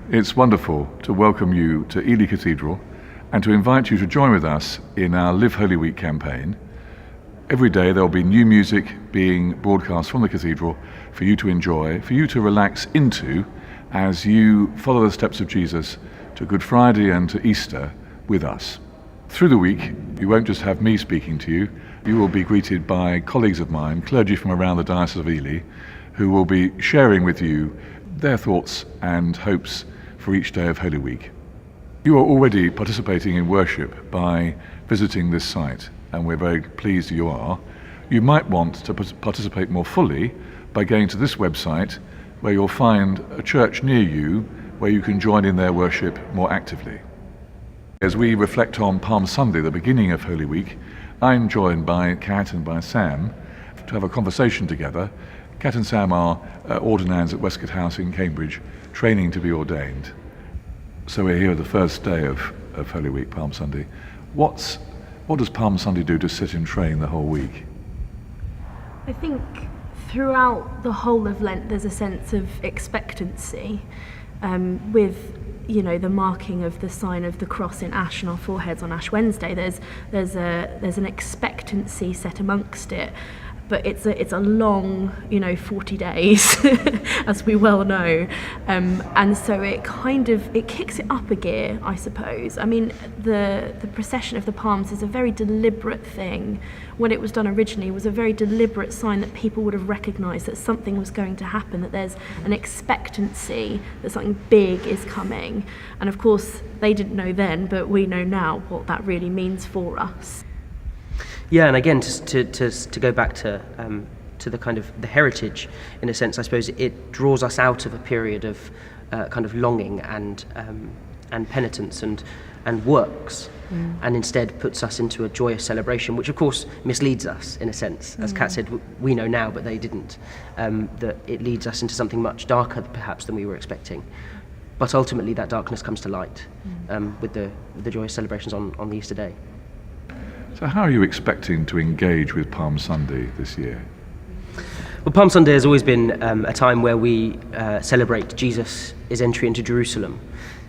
It's wonderful to welcome you to Ely Cathedral and to invite you to join with us in our Live Holy Week campaign. Every day there will be new music being broadcast from the cathedral for you to enjoy, for you to relax into as you follow the steps of Jesus to Good Friday and to Easter with us. Through the week, you won't just have me speaking to you, you will be greeted by colleagues of mine, clergy from around the Diocese of Ely, who will be sharing with you their thoughts and hopes for each day of Holy Week. You are already participating in worship by visiting this site, and we're very pleased you are. You might want to participate more fully by going to this website, where you'll find a church near you where you can join in their worship more actively. As we reflect on Palm Sunday, the beginning of Holy Week, I'm joined by Kat and by Sam to have a conversation together. Kat and Sam are ordinands at Westcott House in Cambridge, training to be ordained. So we're here the first day of Holy Week, Palm Sunday. What does Palm Sunday do to sit and train the whole week? I think throughout the whole of Lent there's a sense of expectancy with the marking of the sign of the cross in ash on our foreheads on Ash Wednesday. There's an expectancy set amongst it. But it's a long, 40 days, as we well know, and so it kicks it up a gear, I suppose. I mean, the procession of the palms is a very deliberate thing. When it was done originally, it was a very deliberate sign that people would have recognised that something was going to happen, that there's an expectancy that something big is coming. And of course, they didn't know then, but we know now what that really means for us. Yeah, and again, to go back to the kind of the heritage, in a sense, I suppose it draws us out of a period of kind of longing and penitence and works, and instead puts us into a joyous celebration, which of course misleads us in a sense. As Kat said, we know now, but they didn't. That it leads us into something much darker, perhaps, than we were expecting. But ultimately, that darkness comes to light with the joyous celebrations on the Easter day. So how are you expecting to engage with Palm Sunday this year? Well, Palm Sunday has always been a time where we celebrate Jesus' entry into Jerusalem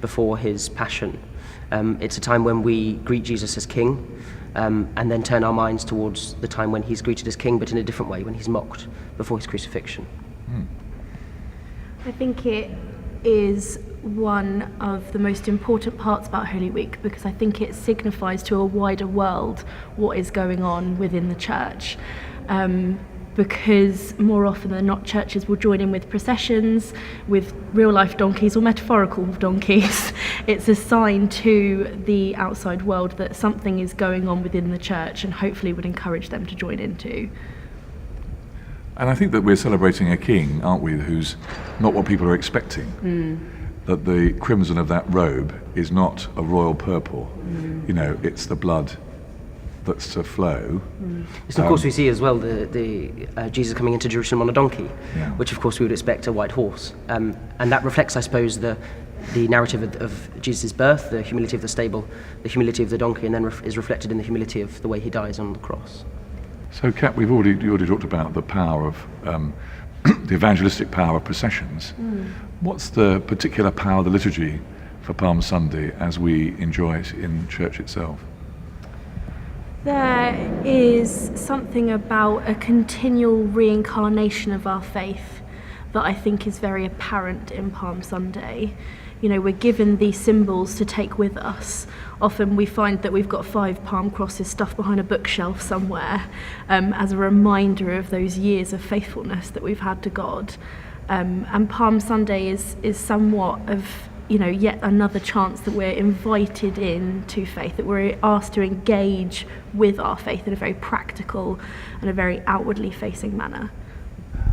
before his passion. It's a time when we greet Jesus as King and then turn our minds towards the time when he's greeted as King, but in a different way, when he's mocked before his crucifixion. I think it is one of the most important parts about Holy Week, because I think it signifies to a wider world what is going on within the church. Because more often than not, churches will join in with processions, with real-life donkeys or metaphorical donkeys. It's a sign to the outside world that something is going on within the church, and hopefully would encourage them to join in too. And I think that we're celebrating a king, aren't we, who's not what people are expecting. That the crimson of that robe is not a royal purple. It's the blood that's to flow. So of course we see as well the Jesus coming into Jerusalem on a donkey, which of course we would expect a white horse. And that reflects, I suppose, the narrative of Jesus' birth, the humility of the stable, the humility of the donkey, and then is reflected in the humility of the way he dies on the cross. So, Kat, you already talked about the power of the evangelistic power of processions. What's the particular power of the liturgy for Palm Sunday as we enjoy it in church itself? There is something about a continual reincarnation of our faith that I think is very apparent in Palm Sunday. We're given these symbols to take with us. Often we find that we've got 5 palm crosses stuffed behind a bookshelf somewhere as a reminder of those years of faithfulness that we've had to God. And Palm Sunday is somewhat of yet another chance that we're invited into faith, that we're asked to engage with our faith in a very practical and a very outwardly facing manner.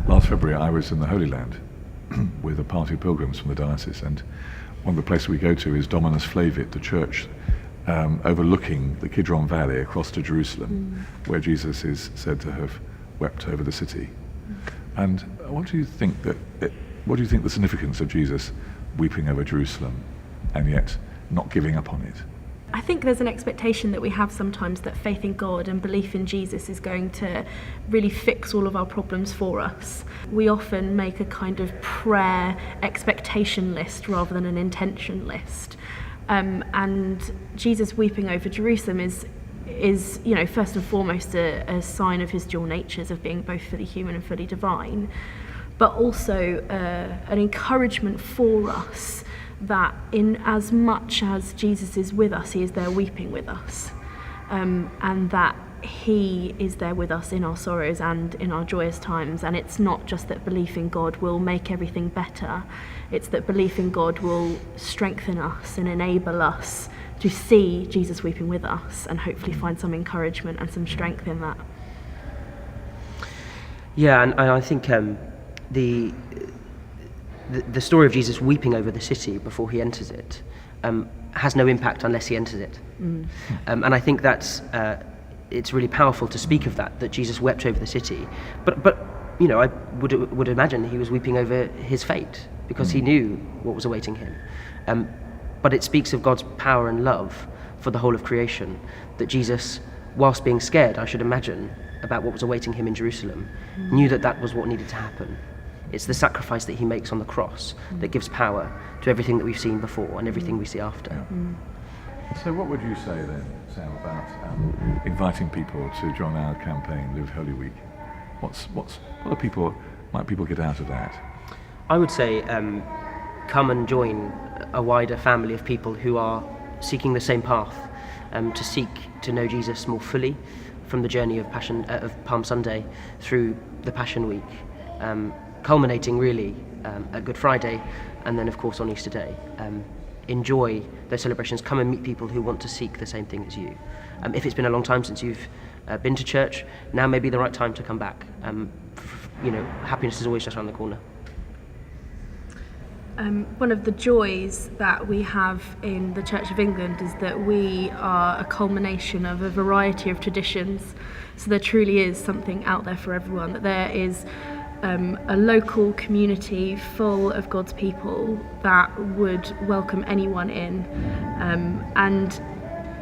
Last February I was in the Holy Land with a party of pilgrims from the diocese, and one of the places we go to is Dominus Flavit, the church overlooking the Kidron Valley across to Jerusalem, where Jesus is said to have wept over the city. And what do you think the significance of Jesus weeping over Jerusalem and yet not giving up on it? I think there's an expectation that we have sometimes that faith in God and belief in Jesus is going to really fix all of our problems for us. We often make a kind of prayer expectation list rather than an intention list. And Jesus weeping over Jerusalem is first and foremost a sign of his dual natures of being both fully human and fully divine, but also an encouragement for us that in as much as Jesus is with us, he is there weeping with us, and that he is there with us in our sorrows and in our joyous times. And it's not just that belief in God will make everything better, it's that belief in God will strengthen us and enable us to see Jesus weeping with us and hopefully find some encouragement and some strength in that. Yeah, and I think the story of Jesus weeping over the city before he enters it has no impact unless he enters it. And I think that's it's really powerful to speak of that Jesus wept over the city. But I would imagine he was weeping over his fate because he knew what was awaiting him. But it speaks of God's power and love for the whole of creation, that Jesus, whilst being scared, I should imagine, about what was awaiting him in Jerusalem, knew that was what needed to happen. It's the sacrifice that he makes on the cross that gives power to everything that we've seen before and everything we see after. So what would you say then, Sam, about inviting people to join our campaign, Live Holy Week? What might people get out of that? I would say come and join a wider family of people who are seeking the same path, to seek to know Jesus more fully from the journey of Palm Sunday through the Passion Week, culminating really at Good Friday, and then of course on Easter Day. Enjoy those celebrations. Come and meet people who want to seek the same thing as you. If it's been a long time since you've been to church, now may be the right time to come back. Happiness is always just around the corner. One of the joys that we have in the Church of England is that we are a culmination of a variety of traditions. So there truly is something out there for everyone, that there is a local community full of God's people that would welcome anyone in, and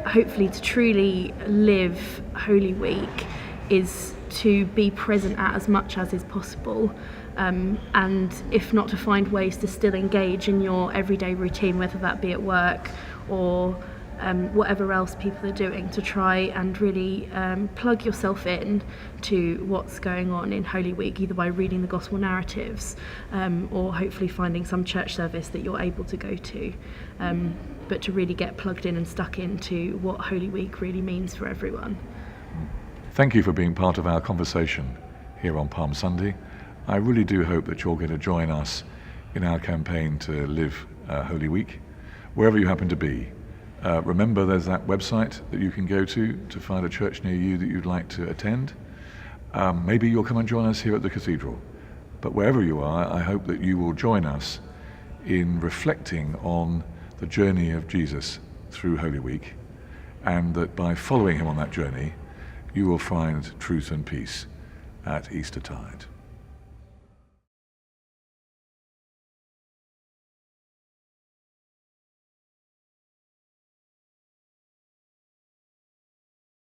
hopefully to truly live Holy Week is to be present at as much as is possible, and if not, to find ways to still engage in your everyday routine, whether that be at work or whatever else people are doing, to try and really plug yourself in to what's going on in Holy Week, either by reading the gospel narratives or hopefully finding some church service that you're able to go to, but to really get plugged in and stuck into what Holy Week really means for everyone. Thank you for being part of our conversation here on Palm Sunday. I really do hope that you're going to join us in our campaign to live Holy Week, wherever you happen to be. Remember, there's that website that you can go to find a church near you that you'd like to attend. Maybe you'll come and join us here at the cathedral. But wherever you are, I hope that you will join us in reflecting on the journey of Jesus through Holy Week, and that by following him on that journey, you will find truth and peace at Eastertide.